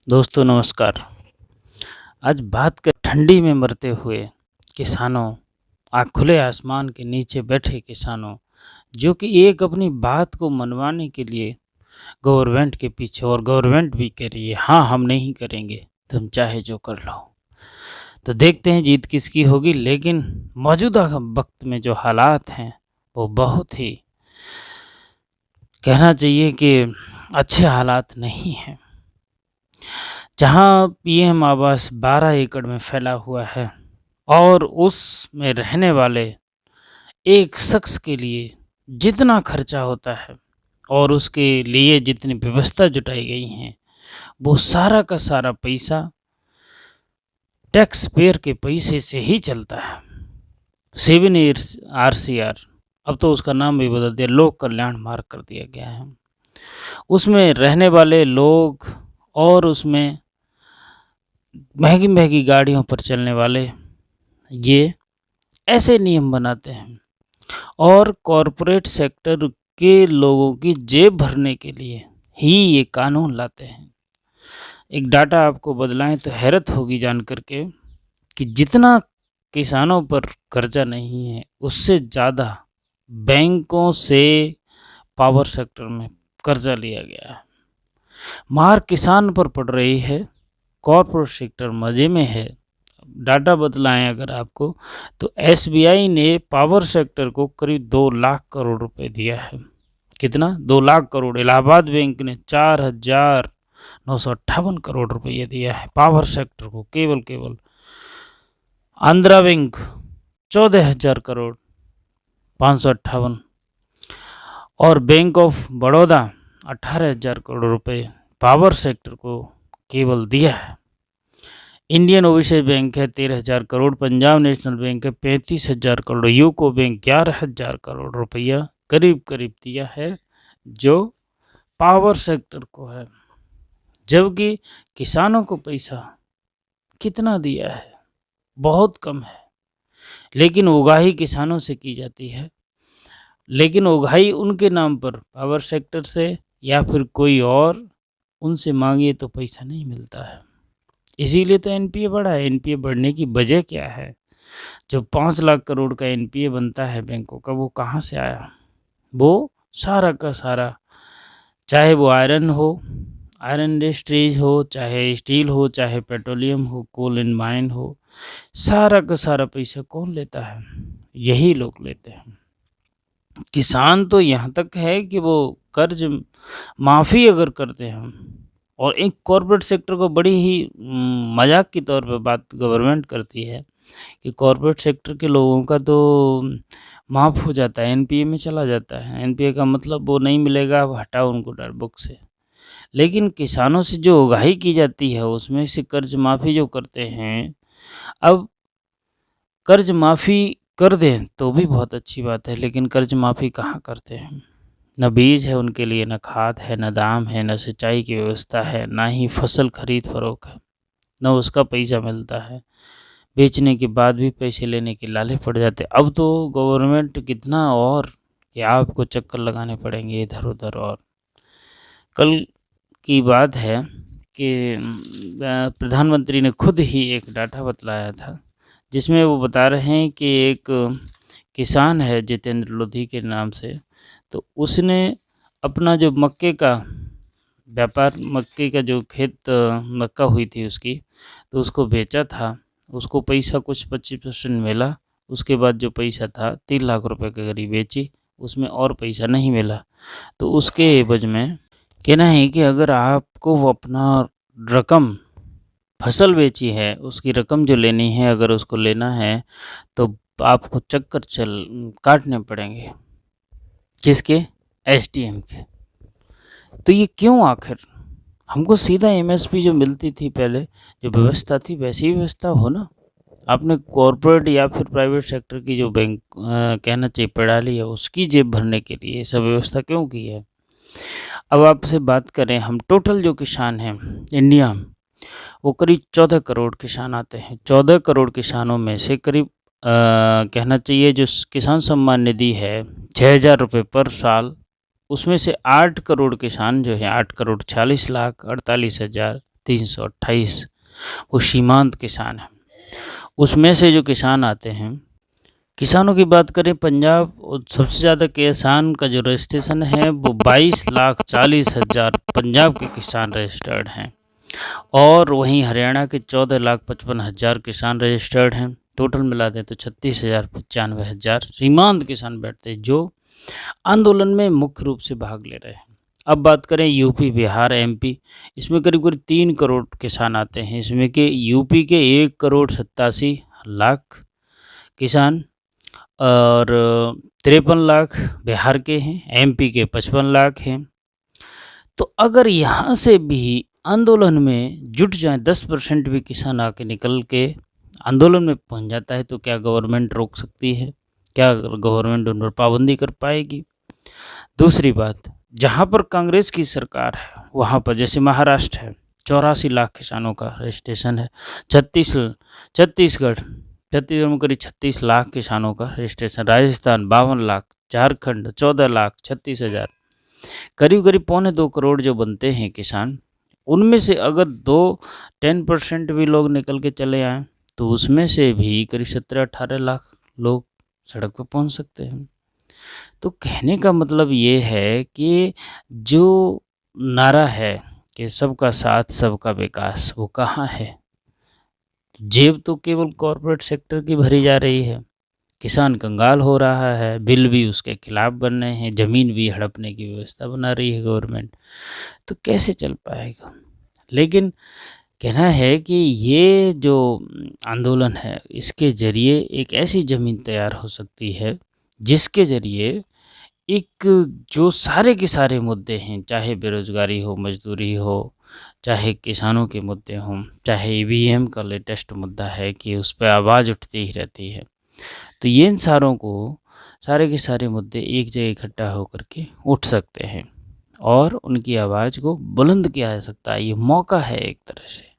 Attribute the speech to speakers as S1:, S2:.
S1: दोस्तों नमस्कार। आज बात कर ठंडी में मरते हुए किसानों, खुले आसमान के नीचे बैठे किसानों, जो कि एक अपनी बात को मनवाने के लिए गवर्नमेंट के पीछे, और गवर्नमेंट भी कह रही है हाँ हम नहीं करेंगे, तुम चाहे जो कर लो। तो देखते हैं जीत किसकी होगी। लेकिन मौजूदा वक्त में जो हालात हैं वो बहुत ही, कहना चाहिए कि अच्छे हालात नहीं हैं। जहाँ पीएम आवास 12 एकड़ में फैला हुआ है और उसमें रहने वाले एक शख्स के लिए जितना खर्चा होता है और उसके लिए जितनी व्यवस्था जुटाई गई हैं, वो सारा का सारा पैसा टैक्स पेयर के पैसे से ही चलता है। 7 ईयर्स RCR, अब तो उसका नाम भी बदल दिया, लोक कल्याण मार्ग कर दिया गया है। उसमें रहने वाले लोग और उसमें महंगी महंगी गाड़ियों पर चलने वाले ये ऐसे नियम बनाते हैं और कॉरपोरेट सेक्टर के लोगों की जेब भरने के लिए ही ये कानून लाते हैं। एक डाटा आपको बदलाएं तो हैरत होगी जानकर के कि जितना किसानों पर कर्जा नहीं है, उससे ज़्यादा बैंकों से पावर सेक्टर में कर्जा लिया गया है। मार किसान पर पड़ रही है, कॉर्पोरेट सेक्टर मज़े में है। डाटा बतलाएं अगर आपको, तो SBI ने पावर सेक्टर को करीब 2 लाख करोड़ रुपए दिया है। कितना? 2 लाख करोड़। इलाहाबाद बैंक ने 4,958 करोड़ रुपये दिया है पावर सेक्टर को, केवल। आंध्रा बैंक 14,000 करोड़ 558, और बैंक ऑफ बड़ौदा 18,000 करोड़ रुपए पावर सेक्टर को केवल दिया है। इंडियन ओवरसीज बैंक है 13,000 करोड़, पंजाब नेशनल बैंक है 35,000 करोड़, यूको बैंक 11,000 करोड़ रुपया करीब दिया है जो पावर सेक्टर को है। जबकि किसानों को पैसा कितना दिया है? बहुत कम है। लेकिन उगाही किसानों से की जाती है, लेकिन उगाही उनके नाम पर पावर सेक्टर से या फिर कोई और उनसे मांगिए तो पैसा नहीं मिलता है। इसीलिए तो NPA बढ़ा है। NPA बढ़ने की वजह क्या है? जो 5 लाख करोड़ का NPA बनता है बैंकों का, वो कहाँ से आया? वो सारा का सारा, चाहे वो आयरन इंडस्ट्रीज हो, चाहे स्टील हो, चाहे पेट्रोलियम हो, कोल एंड माइन हो, सारा का सारा पैसा कौन लेता है? यही लोग लेते हैं। किसान तो यहाँ तक है कि वो कर्ज माफ़ी अगर करते हैं, और एक कॉर्पोरेट सेक्टर को बड़ी ही मजाक की तौर पे बात गवर्नमेंट करती है कि कॉर्पोरेट सेक्टर के लोगों का तो माफ़ हो जाता है, NPA में चला जाता है। NPA का मतलब वो नहीं मिलेगा, अब हटाओ उनको डर बुक से। लेकिन किसानों से जो उगाही की जाती है उसमें से कर्ज माफ़ी जो करते हैं, अब कर्ज माफ़ी कर दें तो भी बहुत अच्छी बात है, लेकिन कर्ज माफ़ी कहाँ करते हैं? न बीज है उनके लिए, न खाद है, न दाम है, न सिंचाई की व्यवस्था है, ना ही फसल खरीद फरोख्त है, न उसका पैसा मिलता है। बेचने के बाद भी पैसे लेने के लाले पड़ जाते। अब तो गवर्नमेंट कितना और कि आपको चक्कर लगाने पड़ेंगे इधर उधर। और कल की बात है कि प्रधानमंत्री ने खुद ही एक डाटा बतलाया था, जिसमें वो बता रहे हैं कि एक किसान है जितेंद्र लोधी के नाम से, तो उसने अपना जो मक्के का व्यापार, मक्के का जो खेत मक्का हुई थी उसकी, तो उसको बेचा था। उसको पैसा कुछ 25% मिला। उसके बाद जो पैसा था 3 लाख रुपए के करीब बेची, उसमें और पैसा नहीं मिला। तो उसके एवज में कहना है कि अगर आपको वो अपना रकम, फसल बेची है, उसकी रकम जो लेनी है, अगर उसको लेना है तो आपको चक्कर काटने पड़ेंगे। किसके? SDM के। तो ये क्यों आखिर? हमको सीधा MSP जो मिलती थी पहले, जो व्यवस्था थी वैसी व्यवस्था हो ना। आपने कॉरपोरेट या फिर प्राइवेट सेक्टर की जो बैंक कहना चाहिए प्रणाली है, उसकी जेब भरने के लिए ये सब व्यवस्था क्यों की है? अब आपसे बात करें, हम टोटल जो किसान हैं इंडिया में, वो करीब 14 करोड़ किसान आते हैं। 14 करोड़ किसानों में से करीब कहना चाहिए जो किसान सम्मान निधि है 6,000 रुपये पर साल, उसमें से 8 करोड़ किसान जो है, 8 करोड़ 46 लाख 48 हज़ार 328 वो सीमांत किसान हैं। उसमें से जो किसान आते हैं, किसानों की बात करें, पंजाब सबसे ज़्यादा किसान का जो रजिस्ट्रेशन है वो 22,40,000 पंजाब के किसान रजिस्टर्ड हैं, और वहीं हरियाणा के 14,55,000 किसान रजिस्टर्ड हैं। टोटल मिला दें तो 36,95,000 सीमांत किसान बैठते हैं जो आंदोलन में मुख्य रूप से भाग ले रहे हैं। अब बात करें यूपी, बिहार, एमपी, इसमें करीब करीब 3 करोड़ किसान आते हैं। इसमें कि यूपी के 1,87,00,000 किसान और 53 लाख बिहार के हैं, एमपी के 55 लाख हैं। तो अगर यहाँ से भी आंदोलन में जुट जाए, 10% भी किसान आके निकल के आंदोलन में पहुँच जाता है, तो क्या गवर्नमेंट रोक सकती है? क्या गवर्नमेंट उन पर पाबंदी कर पाएगी? दूसरी बात, जहाँ पर कांग्रेस की सरकार है वहाँ पर, जैसे महाराष्ट्र है, 84 लाख किसानों का रजिस्ट्रेशन है। छत्तीसगढ़ में करीब 36 लाख किसानों का रजिस्ट्रेशन। राजस्थान 52 लाख, झारखंड 14,36,000, करीब करीब 2.25 करोड़ जो बनते हैं किसान, उनमें से अगर 10% भी लोग निकल के चले आएँ तो उसमें से भी करीब 17-18 लाख लोग सड़क पर पहुंच सकते हैं। तो कहने का मतलब ये है कि जो नारा है कि सबका साथ सबका विकास, वो कहाँ है? जेब तो केवल कॉरपोरेट सेक्टर की भरी जा रही है, किसान कंगाल हो रहा है, बिल भी उसके खिलाफ बन रहे हैं, ज़मीन भी हड़पने की व्यवस्था बना रही है गवर्नमेंट, तो कैसे चल पाएगा? लेकिन कहना है कि ये जो आंदोलन है, इसके ज़रिए एक ऐसी ज़मीन तैयार हो सकती है जिसके ज़रिए एक जो सारे के सारे मुद्दे हैं, चाहे बेरोज़गारी हो, मज़दूरी हो, चाहे किसानों के मुद्दे हों, चाहे ईवीएम का लेटेस्ट मुद्दा है कि उस पे आवाज़ उठती ही रहती है, तो ये इन सारे के सारे मुद्दे एक जगह इकट्ठा होकर के उठ सकते हैं और उनकी आवाज़ को बुलंद किया जा सकता है। ये मौका है एक तरह से।